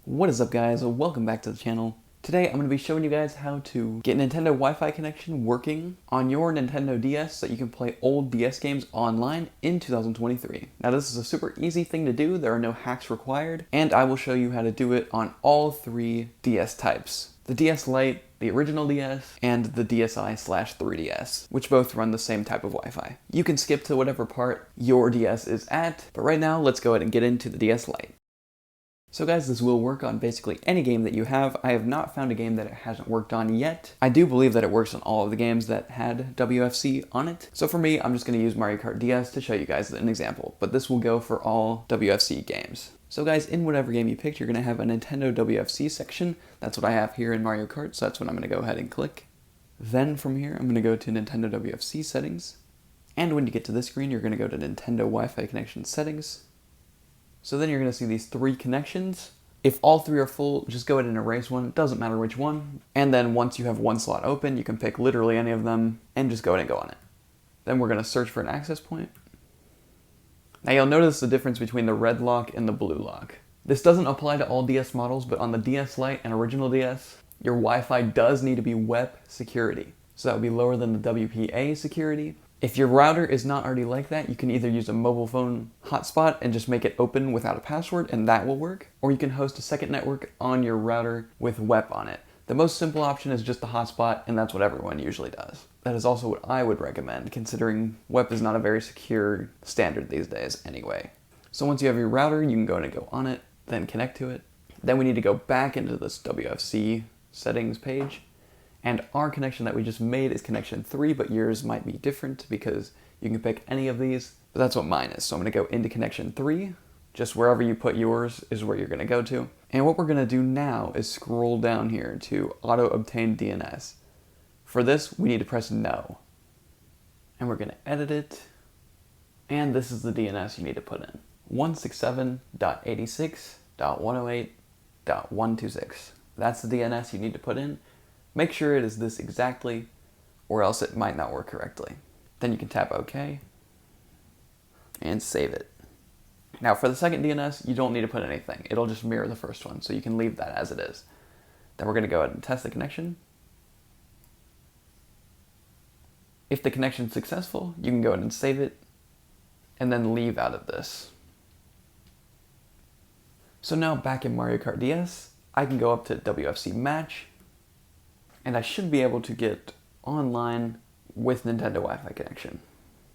What is up, guys? Welcome back to the channel. Today I'm going to be showing you guys how to get Nintendo Wi-Fi connection working on your Nintendo DS so that you can play old DS games online in 2023. Now this is a super easy thing to do, there are no hacks required, and I will show you how to do it on all three DS types. The DS Lite, the original DS, and the DSi/3DS, which both run the same type of Wi-Fi. You can skip to whatever part your DS is at, but right now let's go ahead and get into the DS Lite. So guys, this will work on basically any game that you have. I have not found a game that it hasn't worked on yet. I do believe that it works on all of the games that had WFC on it. So for me, I'm just going to use Mario Kart DS to show you guys an example, but this will go for all WFC games. So guys, in whatever game you picked, you're going to have a Nintendo WFC section. That's what I have here in Mario Kart, so that's what I'm going to go ahead and click. Then from here, I'm going to go to Nintendo WFC settings. And when you get to this screen, you're going to go to Nintendo Wi-Fi connection settings. So then you're going to see these three connections. If all three are full, just go ahead and erase one. It doesn't matter which one. And then once you have one slot open, you can pick literally any of them and just go ahead and go on it. Then we're going to search for an access point. Now you'll notice the difference between the red lock and the blue lock. This doesn't apply to all DS models, but on the DS Lite and original DS, your Wi-Fi does need to be WEP security. So that would be lower than the WPA security. If your router is not already like that, you can either use a mobile phone hotspot and just make it open without a password, and that will work. Or you can host a second network on your router with WEP on it. The most simple option is just the hotspot, and that's what everyone usually does. That is also what I would recommend, considering WEP is not a very secure standard these days anyway. So once you have your router, you can go and go on it, then connect to it. Then we need to go back into this WFC settings page. And our connection that we just made is connection 3, but yours might be different because you can pick any of these, but that's what mine is. So I'm going to go into connection 3, just wherever you put yours is where you're going to go to. And what we're going to do now is scroll down here to auto obtain DNS. For this, we need to press no. And we're going to edit it. And this is the DNS you need to put in. 167.86.108.126. That's the DNS you need to put in. Make sure it is this exactly, or else it might not work correctly. Then you can tap OK and save it. Now for the second DNS, you don't need to put anything. It'll just mirror the first one, so you can leave that as it is. Then we're going to go ahead and test the connection. If the connection is successful, you can go ahead and save it, and then leave out of this. So now back in Mario Kart DS, I can go up to WFC match, and I should be able to get online with Nintendo Wi-Fi connection.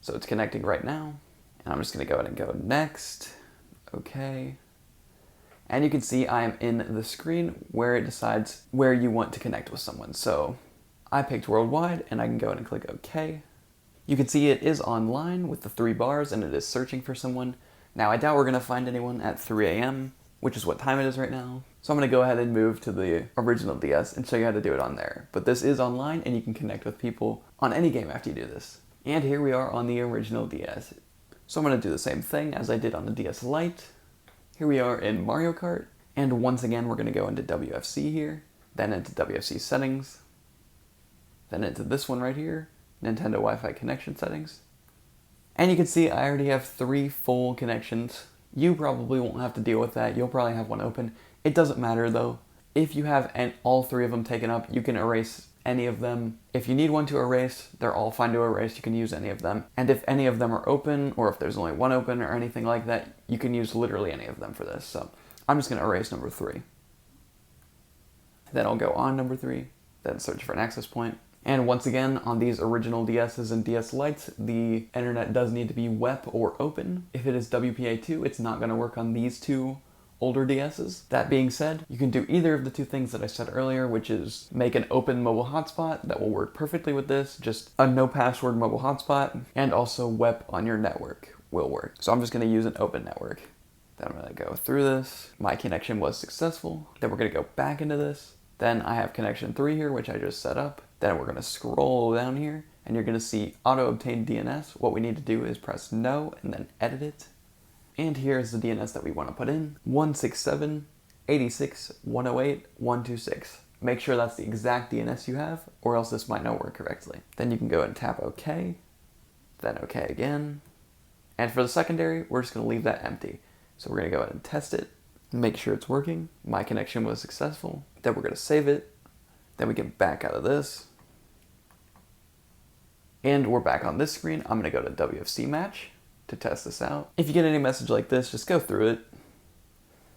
So it's connecting right now, and I'm just going to go ahead and go next, okay. And you can see I am in the screen where it decides where you want to connect with someone. So I picked worldwide, and I can go ahead and click OK. You can see it is online with the 3 bars, and it is searching for someone. Now I doubt we're going to find anyone at 3 a.m., which is what time it is right now. So I'm going to go ahead and move to the original DS and show you how to do it on there. But this is online, and you can connect with people on any game after you do this. And here we are on the original DS. So I'm going to do the same thing as I did on the DS Lite. Here we are in Mario Kart. And once again, we're going to go into WFC here, then into WFC settings, then into this one right here, Nintendo Wi-Fi connection settings. And you can see I already have 3 full connections. You probably won't have to deal with that. You'll probably have one open. It doesn't matter though. If you have all 3 of them taken up, you can erase any of them. If you need one to erase, they're all fine to erase. You can use any of them. And if any of them are open, or if there's only one open or anything like that, you can use literally any of them for this. So I'm just going to erase number 3. Then I'll go on number 3, then search for an access point. And once again, on these original DSs and DS Lites, the internet does need to be WEP or open. If it is WPA2, it's not going to work on these 2 older DSs. That being said, you can do either of the 2 things that I said earlier, which is make an open mobile hotspot that will work perfectly with this, just a no password mobile hotspot, and also WEP on your network will work. So I'm just going to use an open network. Then I'm going to go through this. My connection was successful. Then we're going to go back into this. Then I have connection 3 here, which I just set up. Then we're going to scroll down here, and you're going to see auto obtain DNS. What we need to do is press no and then edit it. And here's the DNS that we want to put in, 167.86.108.126. Make sure that's the exact DNS you have, or else this might not work correctly. Then you can go and tap OK, then OK again. And for the secondary, we're just going to leave that empty. So we're going to go ahead and test it. make sure it's working. My connection was successful. Then we're going to save it. Then we can back out of this. And we're back on this screen. I'm going to go to WFC match to test this out. If you get any message like this, just go through it.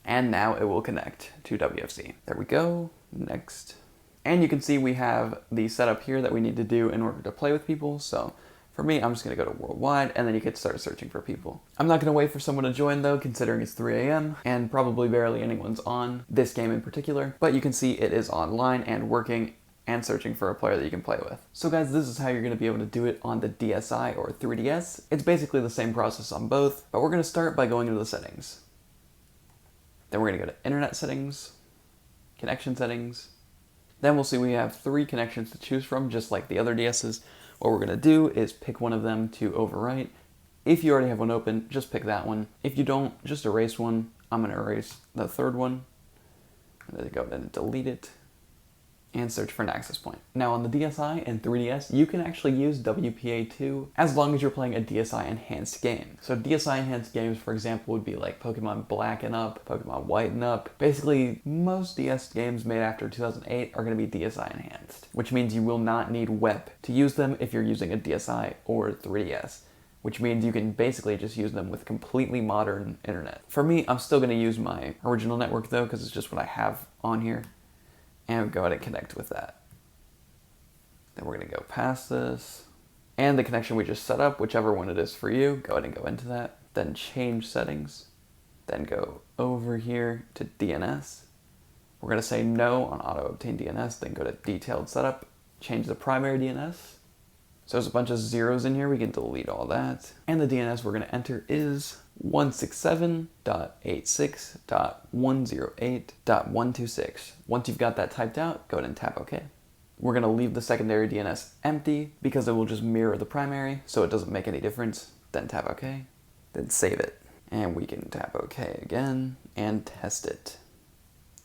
And now it will connect to WFC. There we go. Next. And you can see we have the setup here that we need to do in order to play with people. So for me, I'm just going to go to worldwide, and then you can start searching for people. I'm not going to wait for someone to join though, considering it's 3 a.m. and probably barely anyone's on this game in particular. But you can see it is online and working and searching for a player that you can play with. So guys, this is how you're going to be able to do it on the DSi or 3DS. It's basically the same process on both, but we're going to start by going into the settings. Then we're going to go to internet settings, connection settings. Then we'll see we have 3 connections to choose from, just like the other DSs. What we're going to do is pick one of them to overwrite. If you already have one open, just pick that one. If you don't, just erase one. I'm going to erase the third one. I'm going to go ahead and delete it and search for an access point. Now on the DSi and 3DS, you can actually use WPA2 as long as you're playing a DSi enhanced game. So DSi enhanced games, for example, would be like Pokemon Black and Up, Pokemon White and Up. Basically, most DS games made after 2008 are going to be DSi enhanced, which means you will not need WEP to use them if you're using a DSi or 3DS. Which means you can basically just use them with completely modern internet. For me, I'm still going to use my original network though, because it's just what I have on here. And go ahead and connect with that. Then we're going to go past this. And the connection we just set up, whichever one it is for you, go ahead and go into that. Then change settings. Then go over here to DNS. We're going to say no on auto obtain DNS. Then go to detailed setup. Change the primary DNS. So there's a bunch of zeros in here. We can delete all that. And the DNS we're going to enter is 167.86.108.126. Once you've got that typed out, go ahead and tap OK. We're going to leave the secondary DNS empty because it will just mirror the primary, so it doesn't make any difference. Then tap OK. Then save it. And we can tap OK again and test it.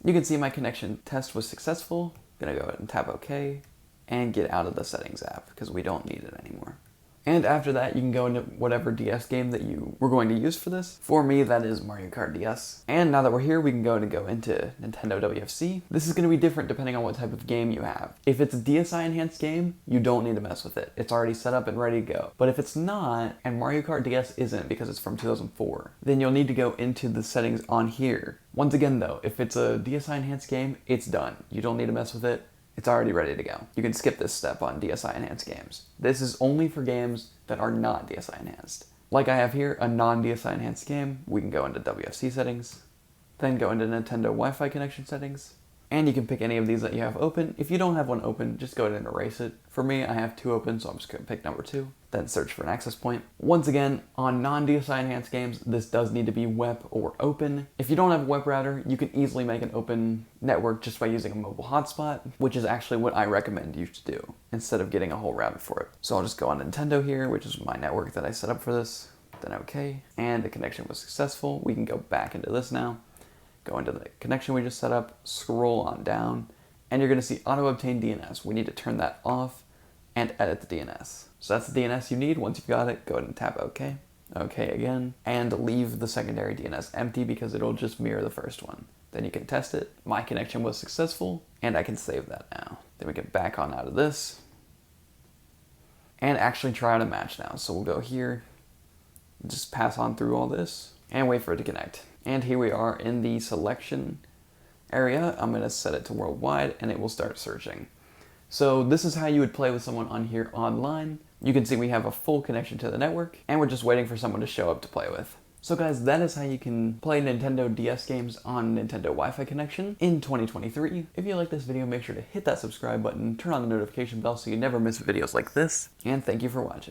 You can see my connection test was successful. I'm going to go ahead and tap OK and get out of the settings app because we don't need it anymore. And after that, you can go into whatever DS game that you were going to use for this. For me, that is Mario Kart DS. And now that we're here, we can go into Nintendo WFC. This is going to be different depending on what type of game you have. If it's a DSi enhanced game, you don't need to mess with it. It's already set up and ready to go. But if it's not, and Mario Kart DS isn't because it's from 2004, then you'll need to go into the settings on here. Once again though, if it's a DSi enhanced game, it's done. You don't need to mess with it. It's already ready to go. You can skip this step on DSi enhanced games. This is only for games that are not DSi enhanced. Like I have here, a non-DSi enhanced game, we can go into WFC settings, then go into Nintendo Wi-Fi connection settings, and you can pick any of these that you have open. If you don't have one open, just go ahead and erase it. For me, I have 2 open, so I'm just going to pick number 2. Then search for an access point. Once again, on non-DSi enhanced games, this does need to be WEP or open. If you don't have a WEP router, you can easily make an open network just by using a mobile hotspot, which is actually what I recommend you to do, instead of getting a whole router for it. So I'll just go on Nintendo here, which is my network that I set up for this. Then OK, and the connection was successful. We can go back into this now. Go into the connection we just set up, scroll on down, and you're going to see auto obtain DNS. We need to turn that off and edit the DNS. So that's the DNS you need. Once you've got it, go ahead and tap OK. OK again, and leave the secondary DNS empty because it'll just mirror the first one. Then you can test it. My connection was successful, and I can save that now. Then we can back on out of this and actually try out a match now. So we'll go here, just pass on through all this and wait for it to connect. And here we are in the selection area. I'm going to set it to worldwide and it will start searching. So this is how you would play with someone on here online. You can see we have a full connection to the network and we're just waiting for someone to show up to play with. So guys, that is how you can play Nintendo DS games on Nintendo Wi-Fi connection in 2023. If you like this video, make sure to hit that subscribe button, turn on the notification bell so you never miss videos like this, and thank you for watching.